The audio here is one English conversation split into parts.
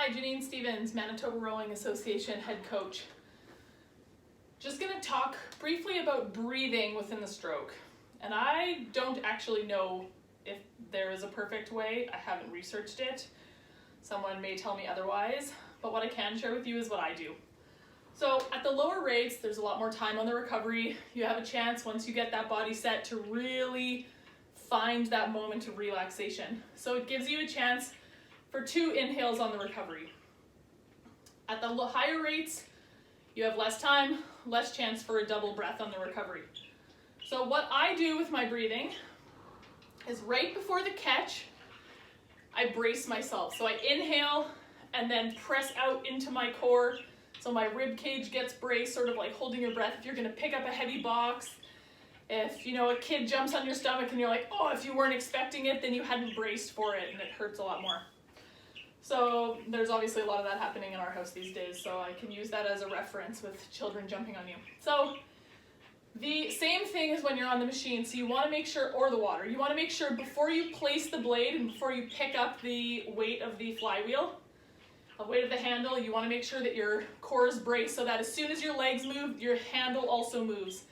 Hi, Janine Stevens, Manitoba Rowing Association head coach. Just going to talk briefly about breathing within the stroke. And I don't actually know if there is a perfect way. I haven't researched it. Someone may tell me otherwise, but what I can share with you is what I do. So at the lower rates, there's a lot more time on the recovery. You have a chance once you get that body set to really find that moment of relaxation. So it gives you a chance for 2 inhales on the recovery. At the higher rates, you have less time, less chance for a double breath on the recovery. So what I do with my breathing is right before the catch, I brace myself. So I inhale and then press out into my core so my rib cage gets braced, sort of like holding your breath. If you're gonna pick up a heavy box, if a kid jumps on your stomach and you're like, oh, if you weren't expecting it, then you hadn't braced for it and it hurts a lot more. So there's obviously a lot of that happening in our house these days, so I can use that as a reference with children jumping on you. So the same thing is when you're on the machine, so you want to make sure, or the water, you want to make sure before you place the blade and before you pick up the weight of the flywheel, the weight of the handle, you want to make sure that your core is braced so that as soon as your legs move, your handle also moves.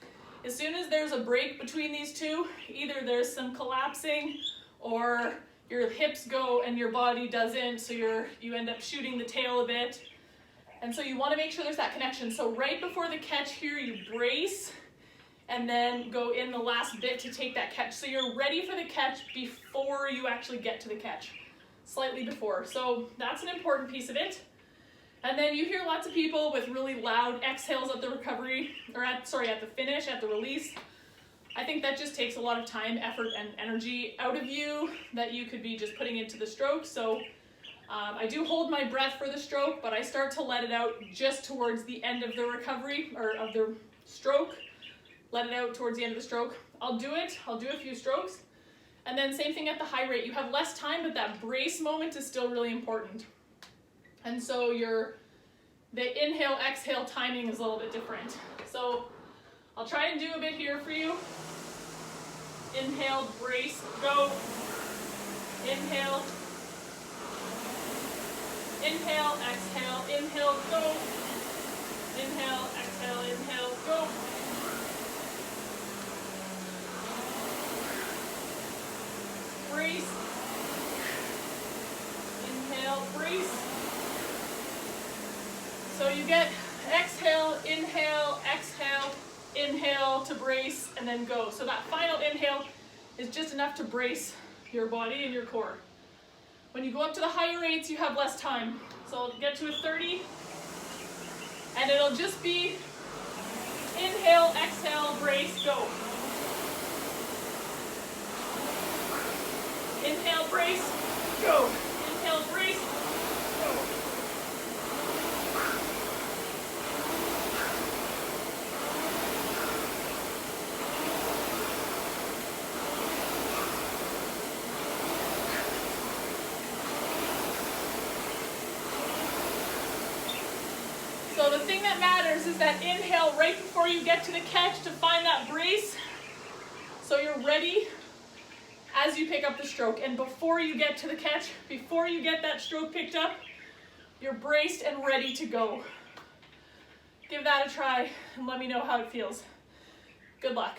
As soon as there's a break between these two, either there's some collapsing or your hips go and your body doesn't, so you end up shooting the tail a bit. And so you want to make sure there's that connection. So right before the catch here, you brace and then go in the last bit to take that catch. So you're ready for the catch before you actually get to the catch, slightly before. So that's an important piece of it. And then you hear lots of people with really loud exhales at the recovery, or at the finish, at the release. I think that just takes a lot of time, effort, and energy out of you that you could be just putting into the stroke. So I do hold my breath for the stroke, but I start to let it out just towards the end of the recovery, or of the stroke. Let it out towards the end of the stroke. I'll do a few strokes. And then same thing at the high rate. You have less time, but that brace moment is still really important. And so the inhale, exhale timing is a little bit different. So I'll try and do a bit here for you. Inhale, brace, go. Inhale. Inhale, exhale, inhale, go. Inhale, exhale, inhale, go. Brace. Inhale, brace. So you get exhale, inhale, exhale, inhale to brace, and then go. So that final inhale is just enough to brace your body and your core. When you go up to the higher rates, you have less time. So I'll get to a 30, and it'll just be inhale, exhale, brace, go. Inhale, brace, go. Inhale, brace, go. So the thing that matters is that inhale right before you get to the catch to find that brace, so you're ready as you pick up the stroke. And before you get to the catch, before you get that stroke picked up, you're braced and ready to go. Give that a try and let me know how it feels. Good luck.